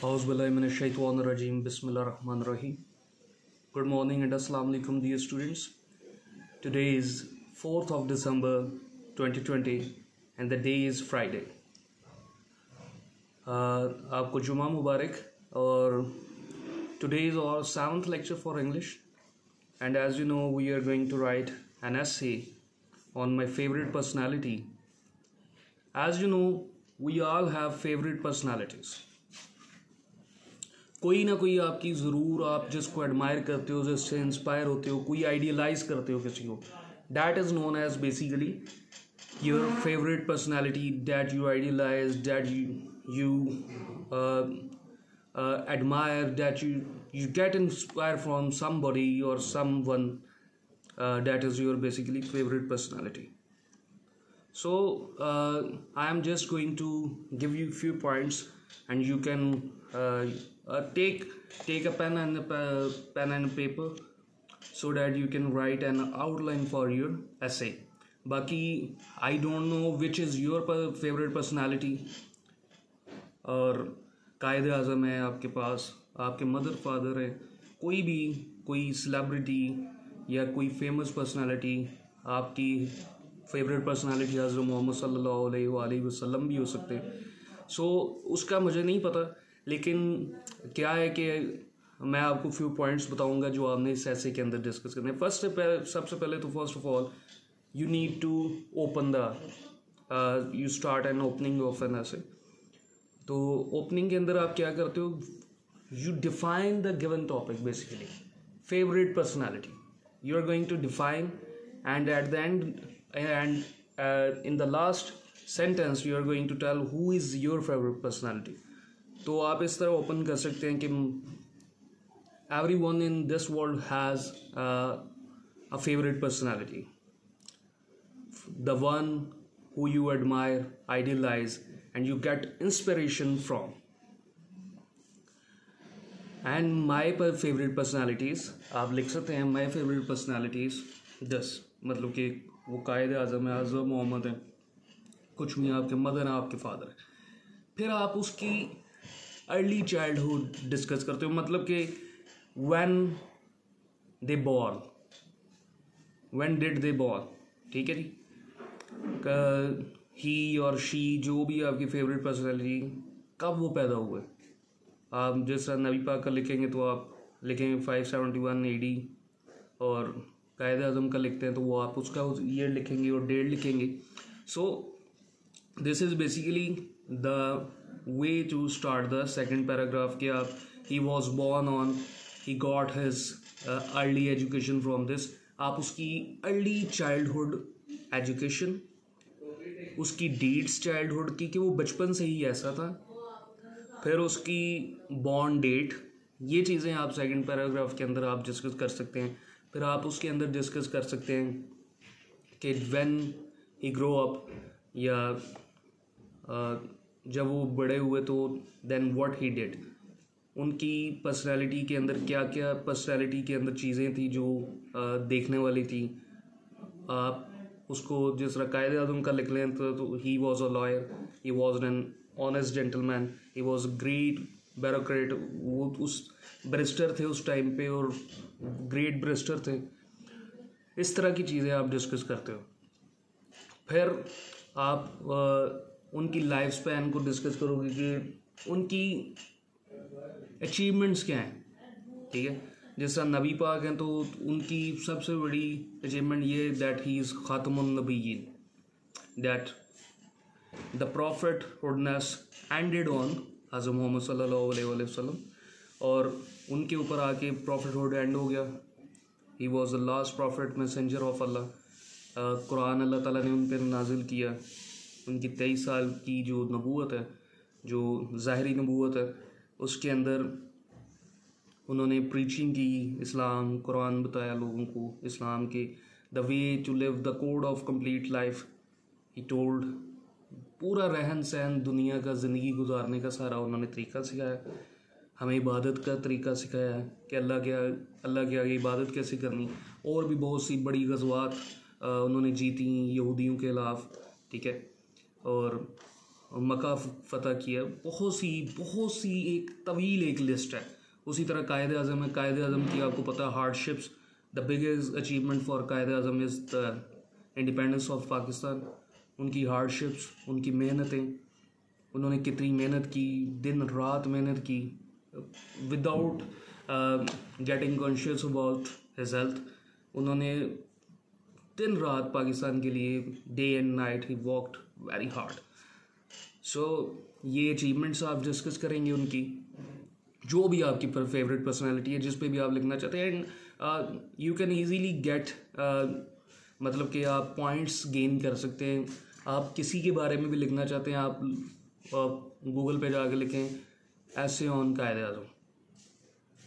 Auzubillahiminash-shaytanir-rajim. Bismillahir-rahmanir-rahim. Good morning and Assalamu alaikum dear students. Today is 4th of December 2020 and the day is Friday. आपको जुमा मुबारक. और today is our 7th lecture for English, and as you know we are going to write an essay on my favorite personality. As you know, we all have favorite personalities. कोई ना कोई आपकी ज़रूर, आप जिसको एडमायर करते हो, जिससे इंस्पायर होते हो, कोई आइडियलाइज करते हो किसी को, that is known as basically your favourite personality, that you idealise, that you admire, that you get inspired from somebody or someone, that is your basically favorite personality. So I am just going to give you a few points, and you can take a pen and paper so that you can write an outline for your essay. Baki, I don't know which is your favorite personality. और कायदे आज़म है आपके पास, आपके mother father है, कोई celebrity या कोई famous personality, आपकी फेवरेट पर्सनालिटी हज़रत मोहम्मद सल्लल्लाहु अलैहि वसल्लम भी हो सकते हैं. सो उसका मुझे नहीं पता, लेकिन क्या है कि मैं आपको फ्यू पॉइंट्स बताऊंगा जो आपने इस ऐसे के अंदर डिस्कस करने हैं. सबसे पहले तो first of all you need to open you start an opening of an essay. तो ओपनिंग के अंदर आप क्या करते हो, you define the given topic, basically favourite personality you are going to define, and at the end and in the last sentence you are going to tell who is your favourite personality. तो आप इस तरह open कर सकते हैं कि everyone in this world has a favourite personality, the one who you admire, idealize, and you get inspiration from. And my favorite personalities, आप लिख सकते हैं my favorite personalities 10, मतलब कि वो कायदे आज़म है, हज़रत मोहम्मद है, कुछ भी आपके मदर हैं, आपके फादर है. फिर आप उसकी अर्ली चाइल्डहुड डिस्कस करते हो, मतलब कि when they born, when did they born, ठीक है जी. ही और शी, जो भी आपकी फेवरेट पर्सनैलिटी, कब वो पैदा हुए. आप जिस तरह नबी पाक का लिखेंगे तो आप लिखेंगे 571 AD, और कायदे आज़म का लिखते हैं तो वो आप उसका ईयर लिखेंगे और डेट लिखेंगे. So this is basically the way to start the second paragraph कि आप ही was born on, he got his early education from this. आप उसकी अर्ली चाइल्डहुड एजुकेशन, उसकी डीड्स चाइल्डहुड की कि वो बचपन से ही ऐसा था, फिर उसकी बॉर्न डेट, ये चीज़ें आप सेकंड पैराग्राफ के अंदर आप डिस्कस कर सकते हैं. फिर आप उसके अंदर डिस्कस कर सकते हैं कि व्हेन ही ग्रो अप, या जब वो बड़े हुए तो देन व्हाट ही डिड. उनकी पर्सनालिटी के अंदर क्या क्या पर्सनालिटी के अंदर चीज़ें थी जो देखने वाली थी. आप उसको जिस तरह कायदे आज़म का लिख लें तो he was a lawyer, he was an honest gentleman, he was great bureaucrat, वो उस बैरिस्टर थे उस टाइम पे और ग्रेट बैरिस्टर थे. इस तरह की चीज़ें आप डिस्कस करते हो. फिर आप उनकी लाइफ स्पैन को डिस्कस करोगे कि उनकी अचीवमेंट्स क्या हैं, ठीक है. जैसा नबी पाक हैं तो उनकी सबसे बड़ी अचीवमेंट ये दैट ही इज़ ख़ातमुन नबिय्यीन, that the prophet hoodness ended on हज़रत मोहम्मद सल्लल्लाहु अलैहि वसल्लम, और उनके ऊपर आके प्रॉफिटहुड एंड हो गया. He was the last prophet messenger of Allah. कुरान अल्लाह ताला ने उन पर नाजिल किया. उनकी 23 साल की जो नबूवत है, जो ज़ाहिरी नबूवत है, उसके अंदर उन्होंने प्रीचिंग की, इस्लाम, कुरान बताया लोगों को, इस्लाम के the way to live the code of complete life he told. पूरा रहन सहन दुनिया का, ज़िंदगी गुजारने का सारा उन्होंने तरीका सिखाया. हमें इबादत का तरीका सिखाया है कि अल्लाह के आगे इबादत कैसे करनी. और भी बहुत सी बड़ी गज़वात उन्होंने जीती यहूदियों के खिलाफ, ठीक है. और मक्का फ़तह किया, बहुत सी एक तवील एक लिस्ट है। उसी तरह कायद आज़म है, कायद आज़म की आपको पता है hardships, the biggest achievement for Quaid Azam is the independence of Pakistan. उनकी हार्डशिप्स, उनकी मेहनतें, उन्होंने कितनी मेहनत की, दिन रात मेहनत की, without getting conscious about his health. उन्होंने दिन रात पाकिस्तान के लिए, day and night he worked very hard. So ये अचीवमेंट्स आप डिस्कस करेंगे उनकी, जो भी आपकी फेवरेट पर्सनालिटी है, जिस पे भी आप लिखना चाहते हैं। And you can easily gate, मतलब कि आप पॉइंट्स गेन कर सकते हैं। आप किसी के बारे में भी लिखना चाहते हैं, आप गूगल पे जाकर लिखें ऐसे ऑन कायद आज़म,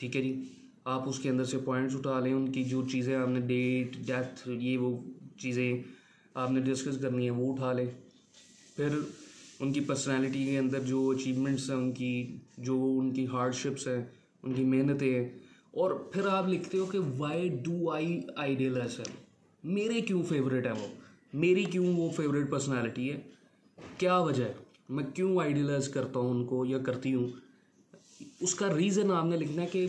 ठीक है जी। आप उसके अंदर से पॉइंट्स उठा लें, उनकी जो चीज़ें आपने डेट डेथ ये वो चीज़ें आपने डिस्कस करनी है वो उठा लें। फिर उनकी पर्सनालिटी के अंदर जो अचीवमेंट्स हैं उनकी, जो उनकी हार्डशिप्स हैं, उनकी मेहनतें हैं, और फिर आप लिखते हो कि वाई डू आई आइडियलाइज है, मेरे क्यों फेवरेट है वो, मेरी क्यों वो फेवरेट पर्सनालिटी है, क्या वजह है, मैं क्यों आइडियलाइज करता हूँ उनको या करती हूँ। उसका रीज़न आपने लिखना है कि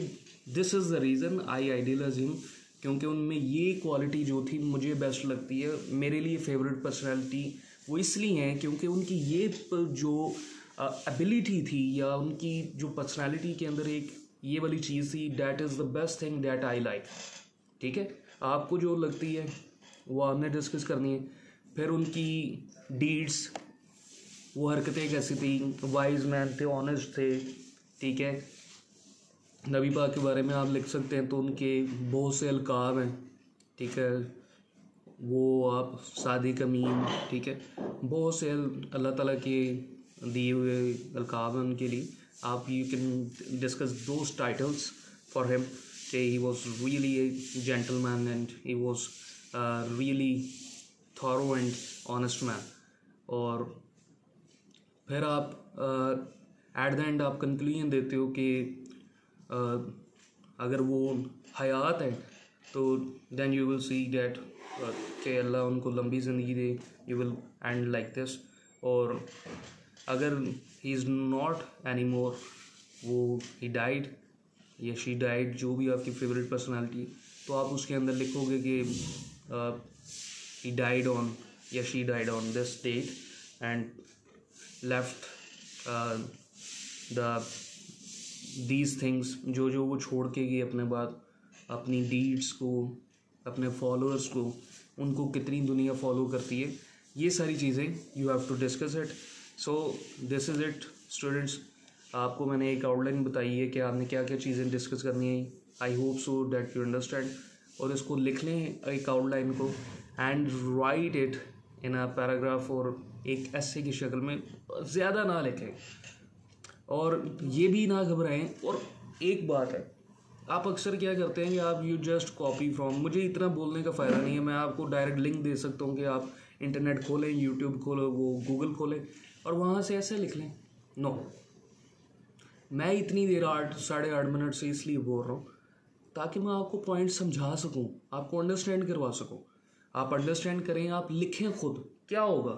this is the reason I idealise him, क्योंकि उनमें ये क्वालिटी जो थी मुझे बेस्ट लगती है, मेरे लिए फेवरेट पर्सनालिटी वो इसलिए हैं क्योंकि उनकी ये जो एबिलिटी थी या उनकी जो पर्सनालिटी के अंदर एक ये वाली चीज़ थी, that is the best thing that I like. ठीक है, आपको जो लगती है वो आपने डिस्कस करनी है। फिर उनकी डीड्स, वो हरकतें कैसी थी, वाइज मैन थे, ऑनेस्ट थे, ठीक है। नबी पाक के बारे में आप लिख सकते हैं तो उनके बहुत से अलकाब हैं, ठीक है, वो आप सादिक अमीन, ठीक है, बहुत से अल्लाह ताला के दिए हुए अलकाब हैं उनके लिए। आप you can discuss those titles for him कि he was really a gentleman and he was really thorough and honest man. और फिर आप एट द एंड आप कंक्लूजन देते हो कि अगर वो हयात है तो then you will see that कि अल्लाह उनको लंबी ज़िंदगी दे, you will end like this. और अगर he is not any more, वो ही डाइड या शी डाइड, जो भी आपकी फेवरेट पर्सनालिटी, तो आप उसके अंदर लिखोगे कि ही डाइड ऑन या she died on this date and left the these things, जो वो छोड़ के गए अपने बाद, अपनी डीड्स को, अपने फॉलोअर्स को, उनको कितनी दुनिया फॉलो करती है, ये सारी चीज़ें you have to discuss it. So this is it students, आपको मैंने एक आउटलाइन बताई है कि आपने क्या क्या चीज़ें डिस्कस करनी है। I hope so that you understand. और इसको लिख लें एक आउटलाइन को and right it in a paragraph और एक ऐसे की शक्ल में, ज़्यादा ना लिखें और ये भी ना घबराएं। और एक बात है, आप अक्सर क्या करते हैं कि आप यू जस्ट कॉपी फ्रॉम, मुझे इतना बोलने का फ़ायदा नहीं है, मैं आपको डायरेक्ट लिंक दे सकता हूँ कि आप इंटरनेट खोलें, यूट्यूब खोलो, वो गूगल खोलें और वहाँ से ऐसे लिख लें। नो, मैं इतनी देर 8-8.5 मिनट से इसलिए बोल रहा हूँ ताकि मैं आपको पॉइंट समझा सकूँ, आपको अंडरस्टैंड करवा सकूँ। आप अंडरस्टैंड करें, आप लिखें खुद, क्या होगा,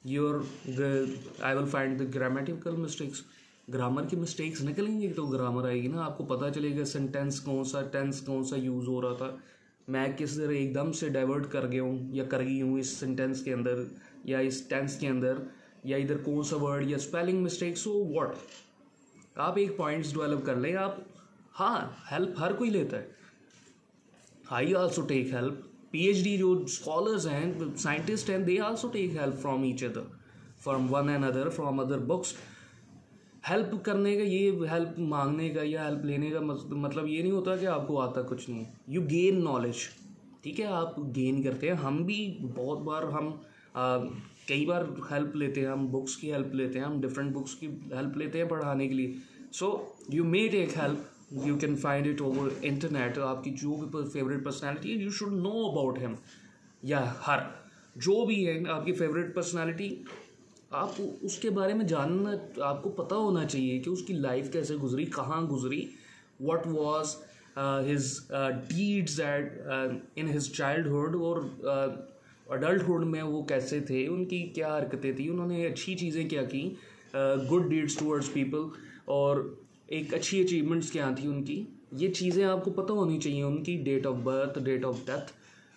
I will find the grammatical mistakes, grammar की मिस्टेक्स निकलेंगे तो ग्रामर आएगी ना, आपको पता चलेगा सेंटेंस कौन सा, टेंस कौन सा यूज़ हो रहा था, मैं किस तरह एकदम से डाइवर्ट कर गया हूँ या कर गई हूँ इस सेंटेंस के अंदर या इस टेंस के अंदर, या इधर कौन सा वर्ड या स्पेलिंग मिस्टेक्स हो व्हाट। आप एक पॉइंट्स डेवलप कर लें आप। हाँ, हेल्प हर कोई लेता है, I also take help. PhD जो स्कॉलर्स हैं, साइंटिस्ट हैं, they also take help from each other, from one and other, from other books. Help करने का, ये हेल्प मांगने का या हेल्प लेने का मतलब ये नहीं होता कि आपको आता कुछ नहीं है। यू गेन नॉलेज, ठीक है, आप गेन करते हैं। हम भी बहुत बार कई बार हेल्प लेते हैं, हम बुक्स की हेल्प लेते हैं, हम डिफरेंट बुक्स की हेल्प लेते हैं पढ़ाने के लिए। So you may take help, you can find it over internet. आपकी जो भी फेवरेट पर्सनैलिटी है, you should know about him, या हर जो भी है आपकी फेवरेट पर्सनैलिटी, आप उसके बारे में जानना, आपको पता होना चाहिए कि उसकी लाइफ कैसे गुजरी, कहाँ गुजरी, what was his deeds at in his childhood, और अडल्टहुड में वो कैसे थे, उनकी क्या हरकतें थी, उन्होंने अच्छी चीज़ें क्या की, गुड डीड्स टूवर्ड्स पीपल, और एक अच्छी अचीवमेंट्स क्या थी उनकी, ये चीज़ें आपको पता होनी चाहिए। उनकी date of birth, date of death,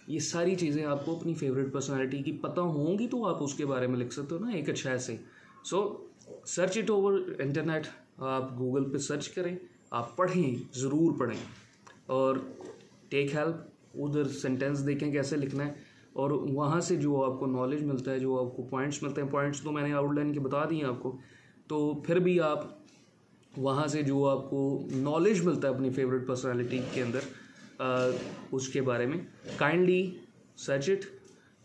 ये सारी चीज़ें आपको अपनी फेवरेट पर्सनालिटी की पता होंगी तो आप उसके बारे में लिख सकते हो ना एक अच्छा ऐसे। सो सर्च इट ओवर इंटरनेट, आप गूगल पे सर्च करें, आप पढ़ें, ज़रूर पढ़ें, और टेक हेल्प, उधर सेंटेंस देखें कैसे लिखना है, और वहाँ से जो आपको नॉलेज मिलता है, जो आपको पॉइंट्स मिलते हैं, पॉइंट्स तो मैंने आउटलाइन के बता दिए आपको, तो फिर भी आप वहाँ से जो आपको नॉलेज मिलता है अपनी फेवरेट पर्सनालिटी के अंदर उसके बारे में, kindly search it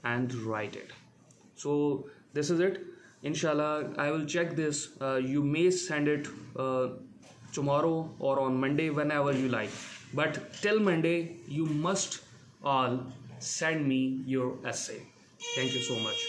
and right it. So this is it. Inshallah, I will check this. You may send it tomorrow or on Monday, whenever you like. But till Monday, you must all send me your essay. Thank you so much.